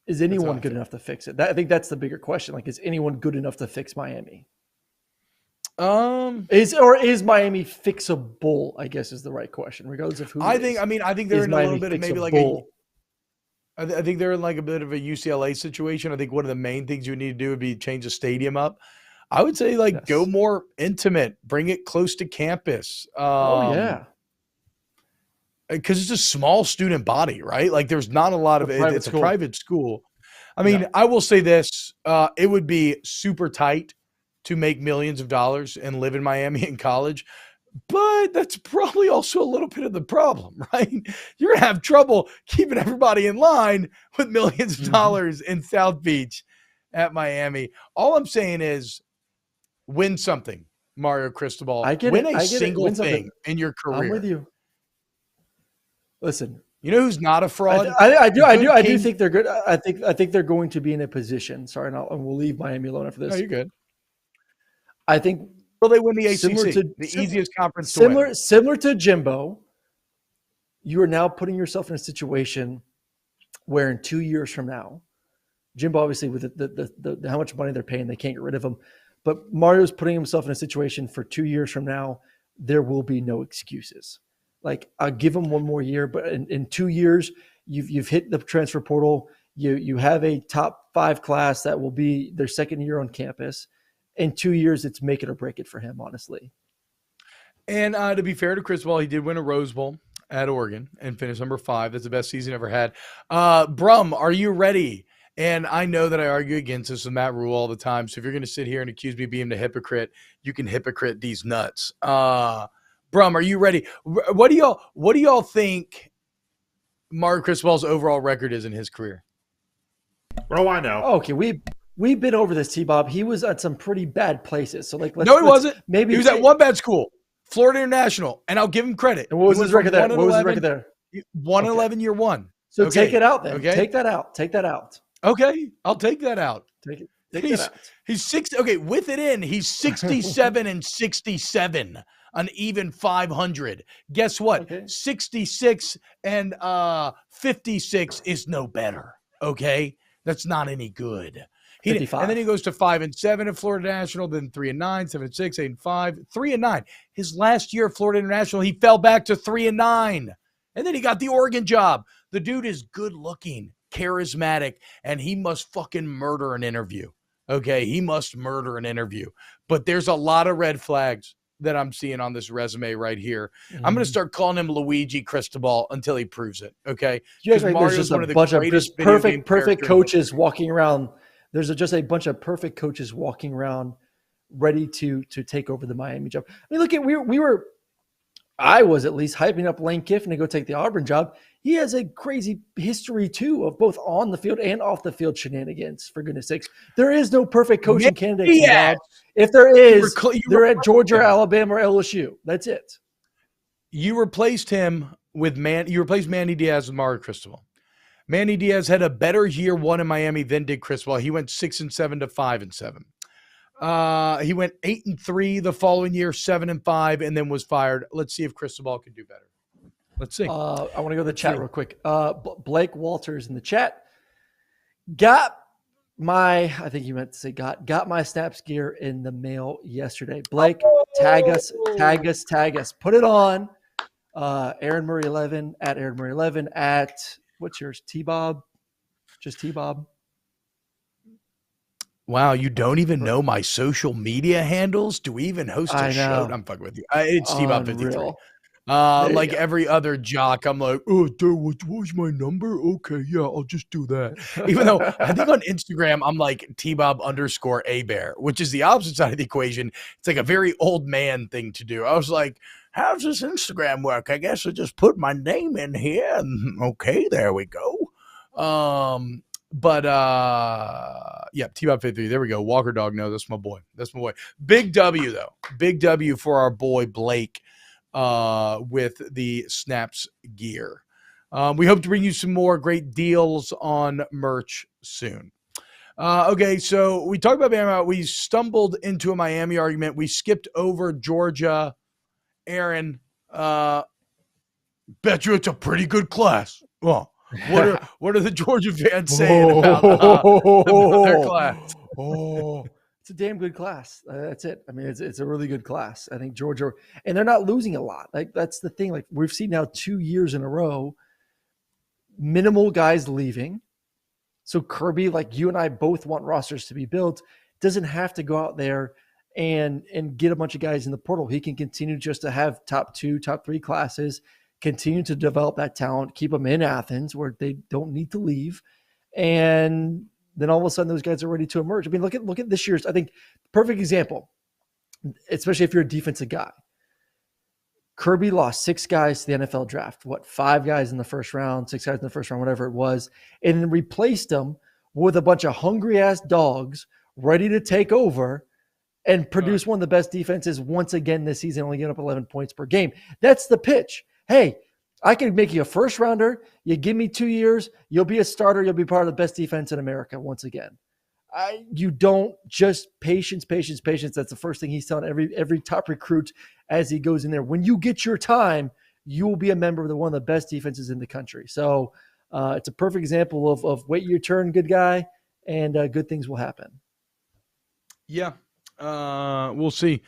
Is anyone good enough to fix it? I think that's the bigger question. Like, is anyone good enough to fix Miami? Is Miami fixable? I guess is the right question, regardless of who. I think they're in a little bit of maybe like I think they're in like a bit of a UCLA situation. I think one of the main things you need to do would be change the stadium up. I would say go more intimate, bring it close to campus. Because it's a small student body, right? Like there's not a lot of it. It's a private school. I mean, I will say this, it would be super tight to make millions of dollars and live in Miami in college, but that's probably also a little bit of the problem, right? You're going to have trouble keeping everybody in line with millions of dollars in South Beach at Miami. All I'm saying is, win something, Mario Cristobal. Win a single thing in your career. I'm with you. Listen, you know who's not a fraud? I do think they're good. I think they're going to be in a position. Sorry, and we'll leave Miami alone after this. No, you're good. I think. Will they win the ACC? The easiest conference to win. Similar to Jimbo, you are now putting yourself in a situation where in 2 years from now, Jimbo obviously with the how much money they're paying, they can't get rid of him. But Mario's putting himself in a situation for 2 years from now, there will be no excuses. Like, I'll give him one more year, but in 2 years, you've hit the transfer portal. You have a top 5 class that will be their second year on campus. In 2 years, it's make it or break it for him, honestly. And to be fair to Cristobal, he did win a Rose Bowl at Oregon and finished number 5. That's the best season ever had. Brum, are you ready? And I know that I argue against this with Matt Rule all the time. So if you're going to sit here and accuse me of being a hypocrite, you can hypocrite these nuts. Brum, are you ready? What do y'all think Mario Cristobal's overall record is in his career? What do I know? Okay, we've been over this, T-Bob. He was at some pretty bad places. So he wasn't. Maybe he was at one bad school, Florida International, and I'll give him credit. And what was his record there? 1-11 year one. So take it out then. Okay? Take that out. Okay, I'll take that out. Take that out. He's 60. Okay, with it in, he's 67 and 67, an even 500. Guess what? Okay. 66 and 56 is no better. Okay, that's not any good. And then he goes to 5-7 at Florida National, then 3-9, 7-6, 8-5, 3-9. His last year at Florida International, he fell back to 3-9, and then he got the Oregon job. The dude is good looking, charismatic, and he must fucking murder an interview. Okay, he must murder an interview. But there's a lot of red flags that I'm seeing on this resume right here. Mm-hmm. I'm going to start calling him Luigi Cristobal until he proves it. Okay, because Mario's just one of the greatest perfect coaches walking around. There's just a bunch of perfect coaches walking around, ready to take over the Miami job. I mean, look, I was at least hyping up Lane Kiffin to go take the Auburn job. He has a crazy history too of both on the field and off the field shenanigans. For goodness sakes, there is no perfect coaching candidate. Yes. If there is, they're at Georgia, or Alabama, or LSU. That's it. You replaced him with You replaced Manny Diaz with Mario Cristobal. Manny Diaz had a better year one in Miami than did Cristobal. He went 6-7 to 5-7. He went 8-3 the following year, 7-5, and then was fired. Let's see if Cristobal can do better. Let's see. I want to go to the chat real quick. Blake Walters in the chat got my Snaps gear in the mail yesterday. Blake, tag us. Put it on. Aaron Murray 11 at Aaron Murray 11 at what's yours? T-Bob, just T-Bob. Wow, you don't even know my social media handles? Do we even host a show? I'm fucking with you. It's T-Bob 53. Like every other jock, I'm like, oh, dude, what's my number? Okay, yeah, I'll just do that. Even though I think on Instagram, I'm like T-Bob _ Hebert, which is the opposite side of the equation. It's like a very old man thing to do. I was like, how's this Instagram work? I guess I just put my name in here and okay, there we go. Yeah, T-Bob 53. There we go. Walker Dog. No, that's my boy. Big W though. Big W for our boy Blake. With the Snaps gear. We hope to bring you some more great deals on merch soon. Okay, so we talked about Bama. We stumbled into a Miami argument. We skipped over Georgia. Aaron, bet you it's a pretty good class. Well, what are the Georgia fans saying about their class? It's a damn good class. That's it. I mean, it's a really good class. I think Georgia, and they're not losing a lot. Like that's the thing. Like we've seen now 2 years in a row, minimal guys leaving. So Kirby, like you and I both want rosters to be built, doesn't have to go out there and get a bunch of guys in the portal. He can continue just to have top 2, top 3 classes, continue to develop that talent, keep them in Athens where they don't need to leave, and then all of a sudden those guys are ready to emerge. I mean, look at this year's, I think, perfect example, especially if you're a defensive guy. Kirby lost 6 guys to the NFL draft. 5 guys in the first round, 6 guys in the first round, whatever it was, and then replaced them with a bunch of hungry-ass dogs ready to take over and produce one of the best defenses once again this season, only getting up 11 points per game. That's the pitch. Hey, I can make you a first rounder. You give me 2 years, you'll be a starter. You'll be part of the best defense in America once again. You don't just patience. That's the first thing he's telling every top recruit as he goes in there. When you get your time, you will be a member of one of the best defenses in the country. So it's a perfect example of wait your turn, good guy, and good things will happen. Yeah, we'll see.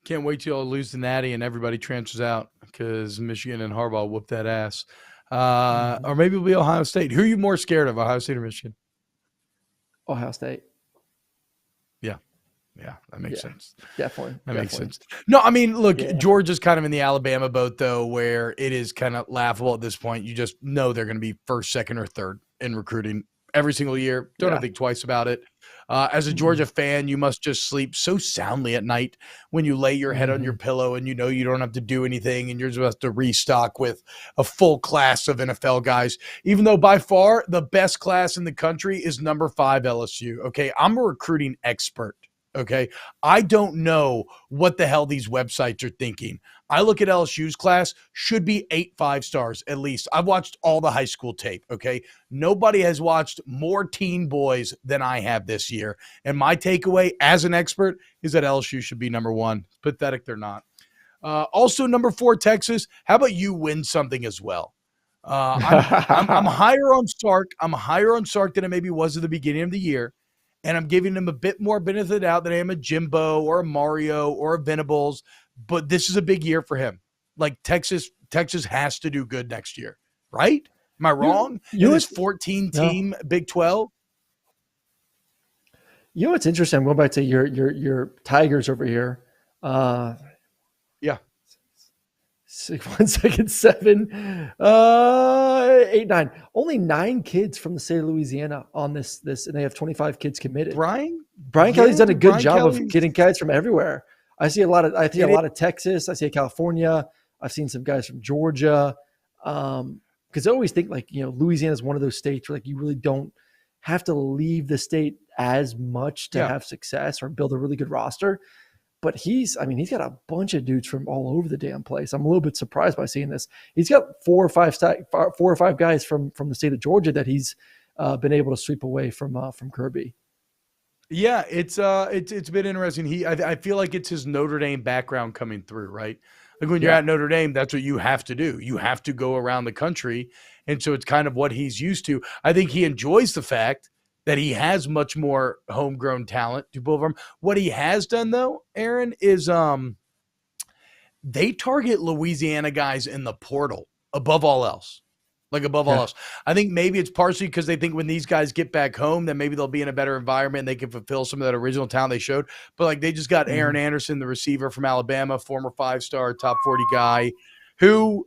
Can't wait till I lose the Natty and everybody transfers out because Michigan and Harbaugh whoop that ass. Or maybe it'll be Ohio State. Who are you more scared of, Ohio State or Michigan? Ohio State. Yeah, that makes sense. Definitely. That makes sense. No, I mean, look, Georgia's kind of in the Alabama boat, though, where it is kind of laughable at this point. You just know they're going to be first, second, or third in recruiting every single year. Don't have to think twice about it. As a Georgia fan, you must just sleep so soundly at night when you lay your head on your pillow and you know you don't have to do anything and you're just to restock with a full class of NFL guys, even though by far the best class in the country is number 5 LSU. Okay, I'm a recruiting expert. Okay. I don't know what the hell these websites are thinking. I look at LSU's class, should be 8 5-stars at least. I've watched all the high school tape. Okay. Nobody has watched more teen boys than I have this year. And my takeaway as an expert is that LSU should be number one. Pathetic they're not. Also, number 4, Texas. How about you win something as well? I'm higher on Sark. I'm higher on Sark than I maybe was at the beginning of the year. And I'm giving him a bit more benefit of the doubt than I am a Jimbo or a Mario or a Venables. But this is a big year for him. Like Texas has to do good next year, right? Am I wrong? In this 14-team Big 12? You know what's interesting? I'm going back to your Tigers over here. Yeah. 1 second, 7, 8, 9. Only 9 kids from the state of Louisiana on this, and they have 25 kids committed. Brian Kelly's done a good job of getting guys from everywhere. I see a lot of Texas. I see California. I've seen some guys from Georgia. Because I always think Louisiana is one of those states where you really don't have to leave the state as much to have success or build a really good roster. But he's got a bunch of dudes from all over the damn place. I'm a little bit surprised by seeing this. He's got 4 or 5 guys from the state of Georgia that he's been able to sweep away from Kirby. Yeah, it's been interesting. I feel like it's his Notre Dame background coming through, right? Like when you're at Notre Dame, that's what you have to do. You have to go around the country, and so it's kind of what he's used to. I think he enjoys the fact that he has much more homegrown talent to pull from. What he has done, though, Aaron, is they target Louisiana guys in the portal above all else. All else. I think maybe it's partially because they think when these guys get back home, then maybe they'll be in a better environment and they can fulfill some of that original talent they showed. But they just got Aaron Anderson, the receiver from Alabama, former 5-star, top 40 guy, who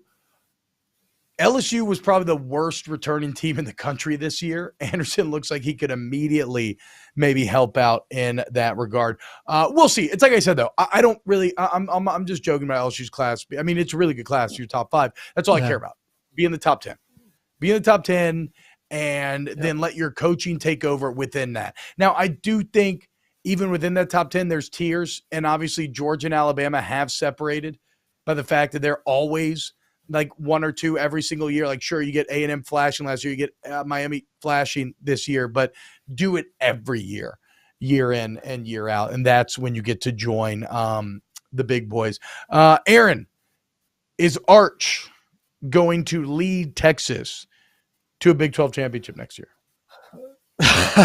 LSU was probably the worst returning team in the country this year. Anderson looks like he could immediately maybe help out in that regard. We'll see. It's like I said, though, I don't really – I'm just joking about LSU's class. I mean, it's a really good class. Your top 5. That's all I care about. Be in the top 10. Be in the top 10 and then let your coaching take over within that. Now, I do think even within that top 10, there's tiers. And obviously, Georgia and Alabama have separated by the fact that they're always – 1 or 2 every single year. Sure, you get A&M flashing last year, you get Miami flashing this year, but do it every year, year in and year out. And that's when you get to join the big boys. Aaron, is Arch going to lead Texas to a Big 12 championship next year?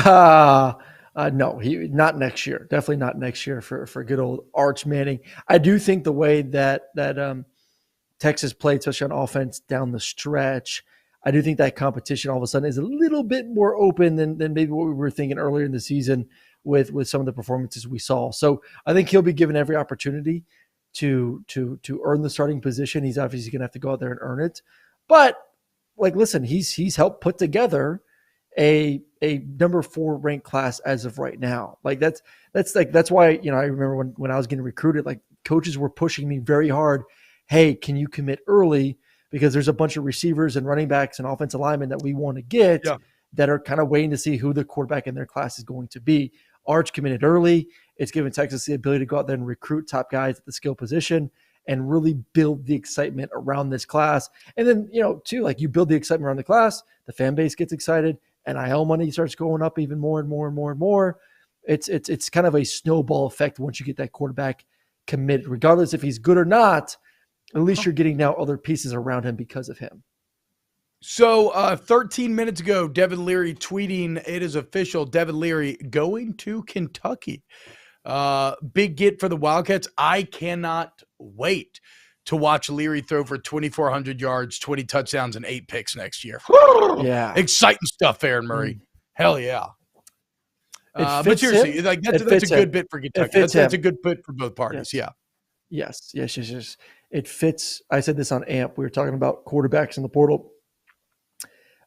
No, not next year. Definitely not next year for good old Arch Manning. I do think the way that Texas played, especially on offense down the stretch, I do think that competition all of a sudden is a little bit more open than maybe what we were thinking earlier in the season with some of the performances we saw. So I think he'll be given every opportunity to earn the starting position. He's obviously going to have to go out there and earn it. But listen, he's helped put together a number 4 ranked class as of right now. That's why, I remember when I was getting recruited, coaches were pushing me very hard. Hey, can you commit early? Because there's a bunch of receivers and running backs and offensive linemen that we want to get that are kind of waiting to see who the quarterback in their class is going to be. Arch committed early. It's given Texas the ability to go out there and recruit top guys at the skill position and really build the excitement around this class. And then, too, you build the excitement around the class, the fan base gets excited, NIL money starts going up even more and more and more and more. It's kind of a snowball effect once you get that quarterback committed, regardless if he's good or not. At least you're getting now other pieces around him because of him. So 13 minutes ago, Devin Leary tweeting, it is official, Devin Leary going to Kentucky. Big get for the Wildcats. I cannot wait to watch Leary throw for 2,400 yards, 20 touchdowns, and 8 picks next year. Yeah. Exciting stuff, Aaron Murray. Hell yeah. But seriously, that's a good bit for Kentucky. That's a good bit for both parties. Yes. It fits. I said this on AMP. We were talking about quarterbacks in the portal.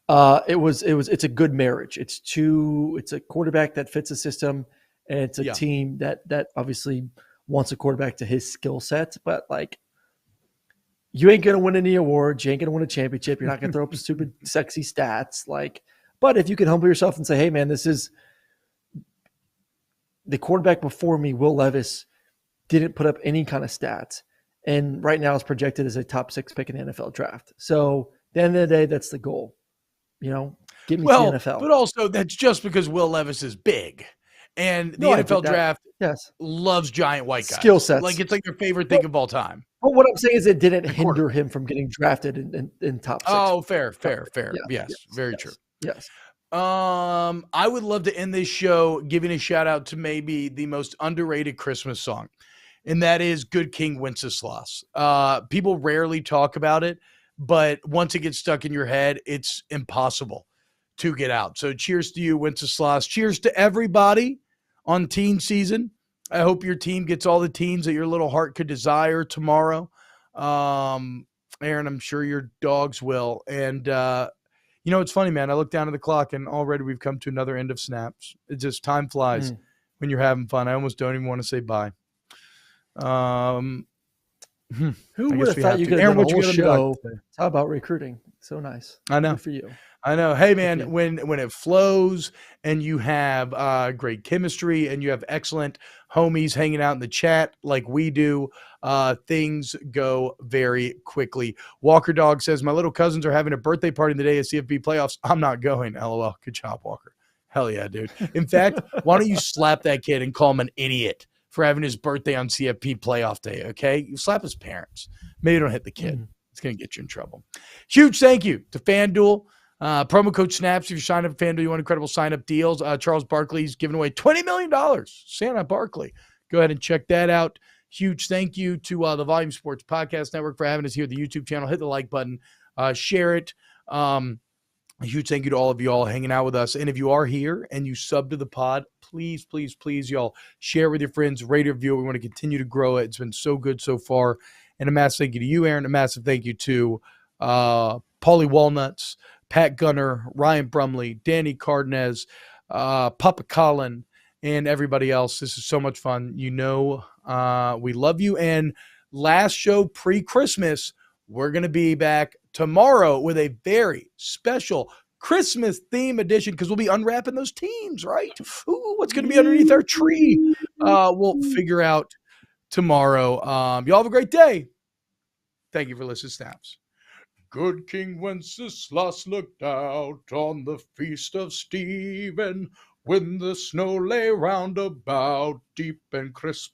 It's a good marriage. It's a quarterback that fits the system, and it's a team that obviously wants a quarterback to his skill set. But you ain't gonna win any awards. You ain't gonna win a championship. You're not gonna throw up stupid, sexy stats. But if you can humble yourself and say, "Hey, man, this is the quarterback before me, Will Levis, didn't put up any kind of stats. And right now is projected as a top 6 pick in the NFL draft. So at the end of the day, that's the goal. Get me to the NFL. But also that's just because Will Levis is big. And the NFL draft loves giant white guys. Skill sets. Like it's like their favorite thing of all time. But what I'm saying is it didn't hinder him from getting drafted in top 6. Oh, fair. Yes, very true. Yes. I would love to end this show giving a shout out to maybe the most underrated Christmas song, and that is Good King Wenceslas. People rarely talk about it, but once it gets stuck in your head, it's impossible to get out. So cheers to you, Wenceslas. Cheers to everybody on teen season. I hope your team gets all the teens that your little heart could desire tomorrow. Aaron, I'm sure your dogs will. And, it's funny, man. I look down at the clock and already we've come to another end of snaps. It just time flies when you're having fun. I almost don't even want to say bye. Who would have thought you could have done a whole show? How about recruiting? So nice. I know. Good for you. I know. Hey, man, when it flows and you have great chemistry and you have excellent homies hanging out in the chat like we do, things go very quickly. Walker Dog says, my little cousins are having a birthday party the day of CFB playoffs. I'm not going. LOL. Good job, Walker. Hell yeah, dude. In fact, why don't you slap that kid and call him an idiot for having his birthday on CFP playoff day, okay? You slap his parents. Maybe don't hit the kid. It's going to get you in trouble. Huge thank you to FanDuel. Promo code SNAPS. If you sign up at FanDuel, you want incredible sign-up deals. Charles Barkley's giving away $20 million. Santa Barkley. Go ahead and check that out. Huge thank you to the Volume Sports Podcast Network for having us here at the YouTube channel. Hit the like button. Share it. A huge thank you to all of you all hanging out with us. And if you are here and you sub to the pod, please, please, please, y'all share with your friends, rate, review. We want to continue to grow it. It's been so good so far. And a massive thank you to you, Aaron. A massive thank you to Paulie Walnuts, Pat Gunner, Ryan Brumley, Danny Cardenas, Papa Colin, and everybody else. This is so much fun. We love you. And last show pre-Christmas, we're going to be back tomorrow with a very special Christmas theme edition because we'll be unwrapping those teams, right? Ooh, what's going to be underneath our tree? We'll figure out tomorrow. Y'all have a great day. Thank you for listening to Snaps. Good King Wenceslas looked out on the feast of Stephen when the snow lay round about deep and crisp.